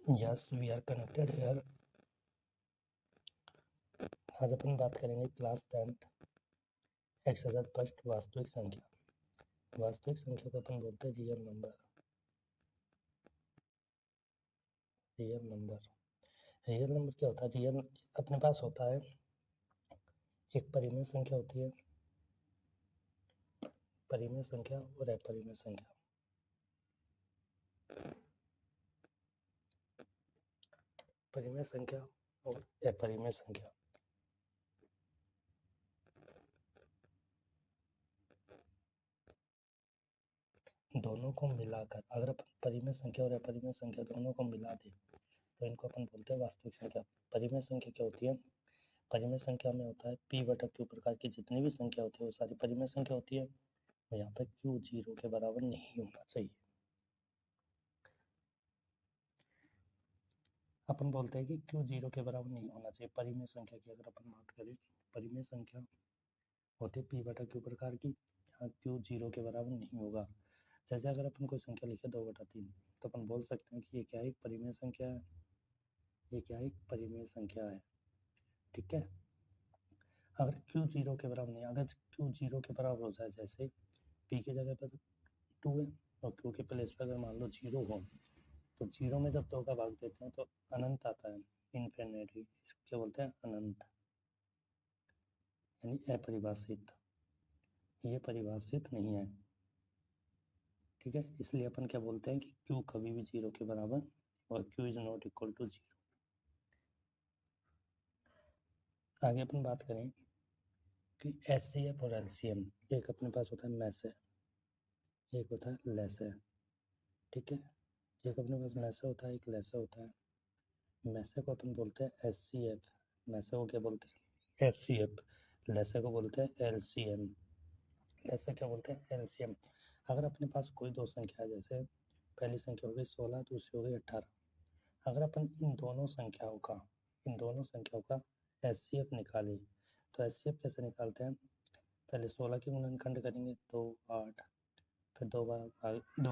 Yes, we are connected here. आज अपन बात करेंगे क्लास 10th एक्सरसाइज फर्स्ट वास्तविक संख्या। वास्तविक संख्या को अपन बोलते हैं रियल नंबर। रियल नंबर क्या होता है? रियल अपने पास होता है, एक परिमेय संख्या होती है, परिमेय संख्या और अपरिमेय संख्या। परिमेय संख्या और अपरिमेय संख्या। दोनों को मिलाकर अगर अपन परिमेय संख्या और अपरिमेय संख्या दोनों को मिला दें तो इनको अपन बोलते हैं वास्तविक संख्या। परिमेय संख्या क्या होती है? परिमेय संख्या में होता है p बटा q प्रकार की जितनी भी संख्या होती है वो सारी परिमेय संख्या होती है। और यहाँ पर q 0 के बराबर नहीं होना चाहिए। अपन बोलते हैं कि q 0 के बराबर नहीं होना चाहिए। परिमेय संख्या की अगर अपन बात करें, परिमेय संख्या होती है p बटा q प्रकार की, यहाँ q 0 के बराबर नहीं होगा। जैसे अगर अपन कोई संख्या लिखे 2/3 तो अपन बोल सकते हैं कि ये क्या है? एक परिमेय संख्या है। ये क्या है? एक परिमेय संख्या है। ठीक है। अगर q 0 के बराबर नहीं, अगर q 0 के बराबर हो जाए, जैसे p की जगह पर 2 है और q के प्लेस पर अगर मान लो 0 हो तो 0 में जब 2 का भाग देते हैं तो अनंत आता है, इन्फिनिटी। इसको क्या बोलते हैं? अनंत, यानी अपरिभाषित। ये परिभाषित नहीं है। ठीक है, इसलिए अपन क्या बोलते हैं कि q कभी भी 0 के बराबर और q is not equal to 0। आगे अपन बात करें कि HCF और LCM, एक अपने पास होता है मैस है, एक होता है लेस है। ठीक है, एक अपने पास मैसे होता है, एक लेसे होता है। मैसे को अपन बोलते हैं HCF, मैसे को क्या बोलते हैं? HCF। लेसे को बोलते हैं LCM। लेसे क्या बोलते हैं? LCM। अगर अपने पास कोई दो संख्या है, जैसे पहली संख्या हो गई 16, दूसरी हो गई 18, अगर अपन इन दोनों संख्याओं का HCF निकालें तो HCF कैसे निकालते हैं? पहले 16 के गुणनखंड करेंगे 2, 8, फिर 2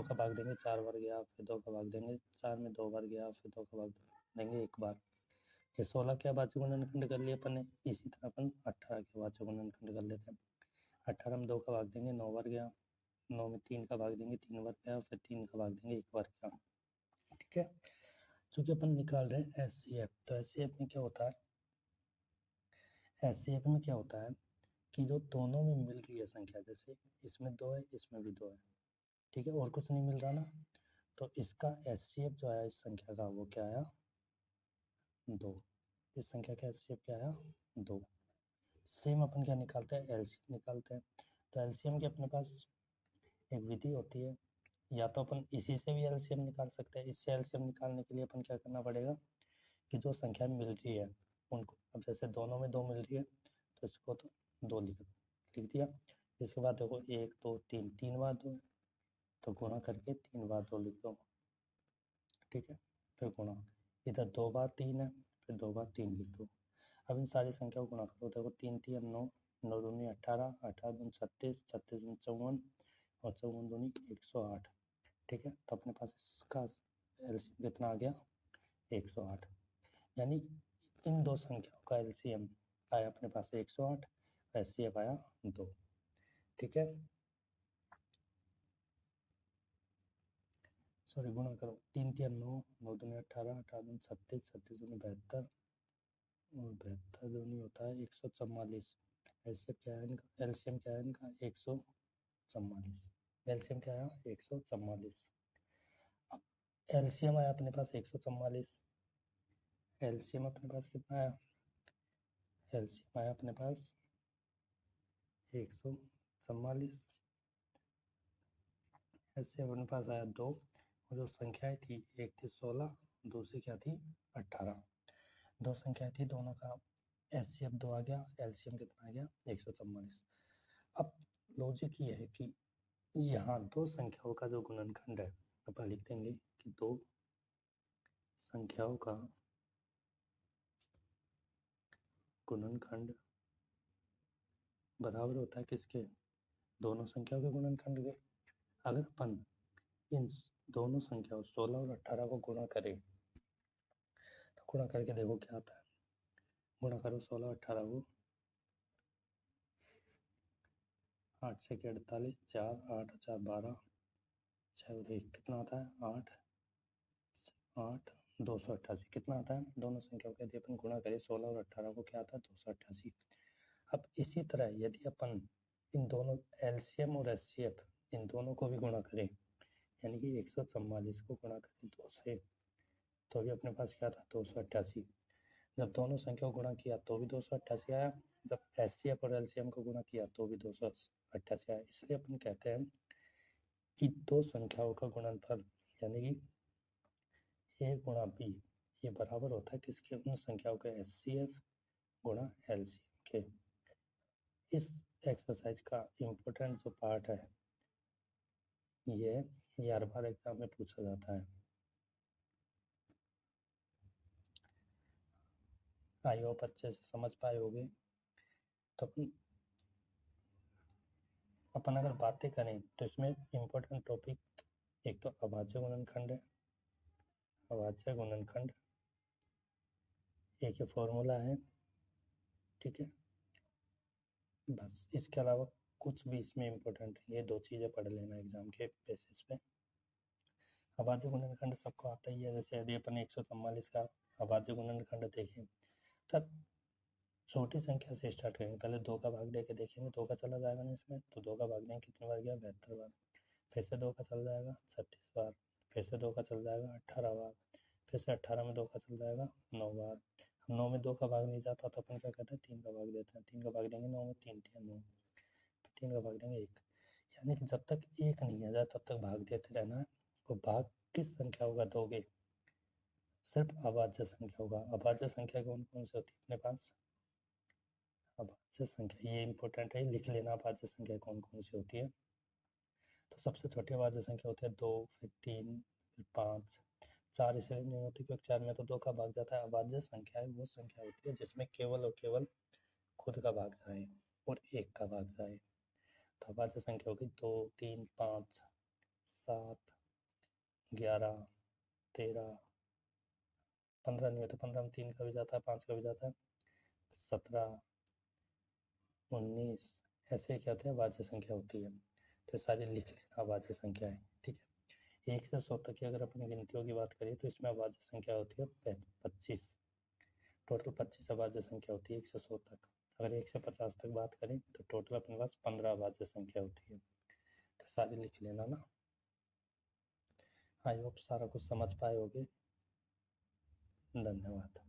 का भाग देंगे 4 बार गया, फिर 2 का भाग देंगे 4 में 2 बार गया, फिर 2 का भाग देंगे 1 बार। ये 16 के अभाज्य गुणनखंड कर लिए अपन ने। इसी तरह अपन 18 के अभाज्य गुणनखंड कर लेते हैं। 18 में 2 का भाग देंगे 9 बार गया, 9 में 3 का भाग देंगे 3 बार गया, फिर 3 का भाग देंगे 1 बार गया। ठीक है, चूँकि अपन निकाल रहे हैं HCF, तो HCF में क्या होता है? HCF में क्या होता है कि जो दोनों में मिल रही है संख्या, जैसे इसमें 2 है, इसमें भी 2 है, ठीक है, और कुछ नहीं मिल रहा ना, तो इसका HCF जो आया इस संख्या का वो क्या आया? 2। इस संख्या का HCF क्या आया? 2। सेम अपन क्या निकालते हैं? LCM निकालते हैं। तो LCM की अपने पास एक विधि होती है, या तो अपन इसी से भी LCM निकाल सकते हैं। इससे LCM निकालने के लिए अपन क्या करना पड़ेगा कि जो संख्या मिल रही है उनको, अब जैसे दोनों में 2 मिल रही है तो इसको तो 2 लिख दिया। इसके बाद देखो 1, 2, 3, 3 बार 2 है तो गुणा करके 3 बार 2 लिख दो। ठीक है, फिर गुणा, इधर 2 बार 3 है, फिर 2 बार 3 लिख दो। अब इन सारी संख्याओं को गुणा करो, देखो 3 3 9, 9 दूनी 18, 18 दूनी 36, 36 दूनी 54 और 54 दूनी 108। ठीक है, तो अपने पास इसका एलसीएम कितना आ गया? 108। यानी इन दो संख्याओं का एलसीएम आया अपने पास 108, एचसीएफ आया 2। ठीक है, सॉरी गुणा करो, 3 3 9, 9 दूनी 18, 18 दूनी 36, 36 दूनी 72 और 72 दूनी होता है 144। एलसीएम क्या है इनका? एलसीएम क्या है इनका? 144। एलसीएम क्या आया? 144। अब एलसीएम आया अपने पास 144। एलसीएम अपने पास कितना आया? एलसीएम आया अपने पास 144। ऐसे अपने पास आया 2, और जो संख्याएं थी, एक थी 16, दूसरी क्या थी? 18। दो संख्याएं थी, दोनों का एचसीएफ 2 आ गया, एलसीएम कितना आ गया? 144। अब लॉजिक ये है कि यहाँ दो संख्याओं का जो गुणनखंड है, अपन लिख देंगे कि दो संख्याओं का गुणनखंड बराबर होता है किसके? दोनों संख्याओं के गुणनखंड के। अगर अपन इन दोनों संख्याओं 16 और 18 को गुणा करें गुणा करके देखो क्या आता है। गुणा करो 16 18 को, 8 से 48, 4 8 4 12, 6 और 1 कितना आता है 8 8 288 कितना आता है। दोनों संख्याओं के यदि अपन गुणा करें 16 और 18 को क्या आता है 288। अब इसी तरह यदि अपन इन दोनों एलसीएम और एचसीएफ इन दोनों को भी गुणा करें, यानी कि 144 को गुणा करें 2 से, तो भी अपने पास क्या था 288। जब दोनों संख्या को गुणा किया तो भी 288 आया, जब एचसीएफ और एलसीएम को गुणा किया तो भी 288 आया। इसलिए अपन कहते हैं कि दो संख्याओं का गुणनफल यानी कि ए गुणा बी ये बराबर होता है किसके, उन संख्याओं के एचसीएफ गुणा एलसीएम के। इस एक्सरसाइज का इम्पोर्टेंट जो पार्ट है ये हर बार एग्जाम में पूछा जाता है। आई होप अच्छे से समझ पाए होगे। तो अपन अगर बातें करें तो इसमें इम्पोर्टेंट टॉपिक एक तो अभाज्य गुणनखंड है, अभाज्य गुणनखंड एक ये फॉर्मूला है, ठीक है। बस इसके अलावा कुछ भी इसमें इम्पोर्टेंट नहीं है, 2 चीज़ें पढ़ लेना एग्जाम के बेसिस पे। अभाज्य गुणनखंड सबको आता ही है। जैसे यदि अपन 144 का अभाज्य गुणनखंड देखें तब छोटी संख्या से स्टार्ट करेंगे। पहले 2 का भाग देके देखेंगे, 2 का चला जाएगा ना इसमें, तो 2 का भाग देंगे कितनी बार गया 72 बार, फिर से 2 का चल जाएगा 36 बार, फिर से 2 का चल जाएगा 18 बार, फिर से 18 में 2 का चल जाएगा 9 बार। हम 9 में 2 का भाग नहीं जाता तो अपन क्या कहते हैं 3 का भाग देते हैं, 3 का भाग देंगे 9 में, 3 3 9, 3 का भाग देंगे 1। यानी कि जब तक 1 नहीं आ जाए तब तक भाग देते रहना है। और भाग किस संख्या होगा दोगे, सिर्फ अभाज्य संख्या होगा। अभाज्य संख्या कौन कौन सी होती है अपने पास, अभाज्य संख्या ये इंपॉर्टेंट है, लिख लेना अभाज्य संख्या कौन कौन सी होती है। तो सबसे छोटी अभाज्य संख्या होती है 2, फिर 3, फिर 5, 4 इसलिए नहीं होती क्योंकि 4 में तो 2 का भाग जाता है। अभाज्य संख्या है वो संख्या होती है जिसमें केवल और केवल खुद का भाग जाए और 1 का भाग जाए। तो अभाज्य संख्या होगी 2 3 5 7 11 13, 15 नहीं होता, 15 में 3 का भी जाता है 5 का भी जाता है, 17 19 ऐसे क्या होते हैं अभाज्य संख्या होती है। तो सारी लिख लेना अभाज्य संख्या है, ठीक है। 1 से 100 तक की अगर अपनी गिनतियों की बात करें तो इसमें अभाज्य संख्या होती है 25, टोटल 25 अभाज्य संख्या होती है 1 से 100 तक। अगर 1 से 50 तक बात करें तो टोटल अपने पास 15 अभाज्य संख्या होती है। तो सारी लिख लेना ना। आई होप सारा कुछ समझ पाए होगे। धन्यवाद।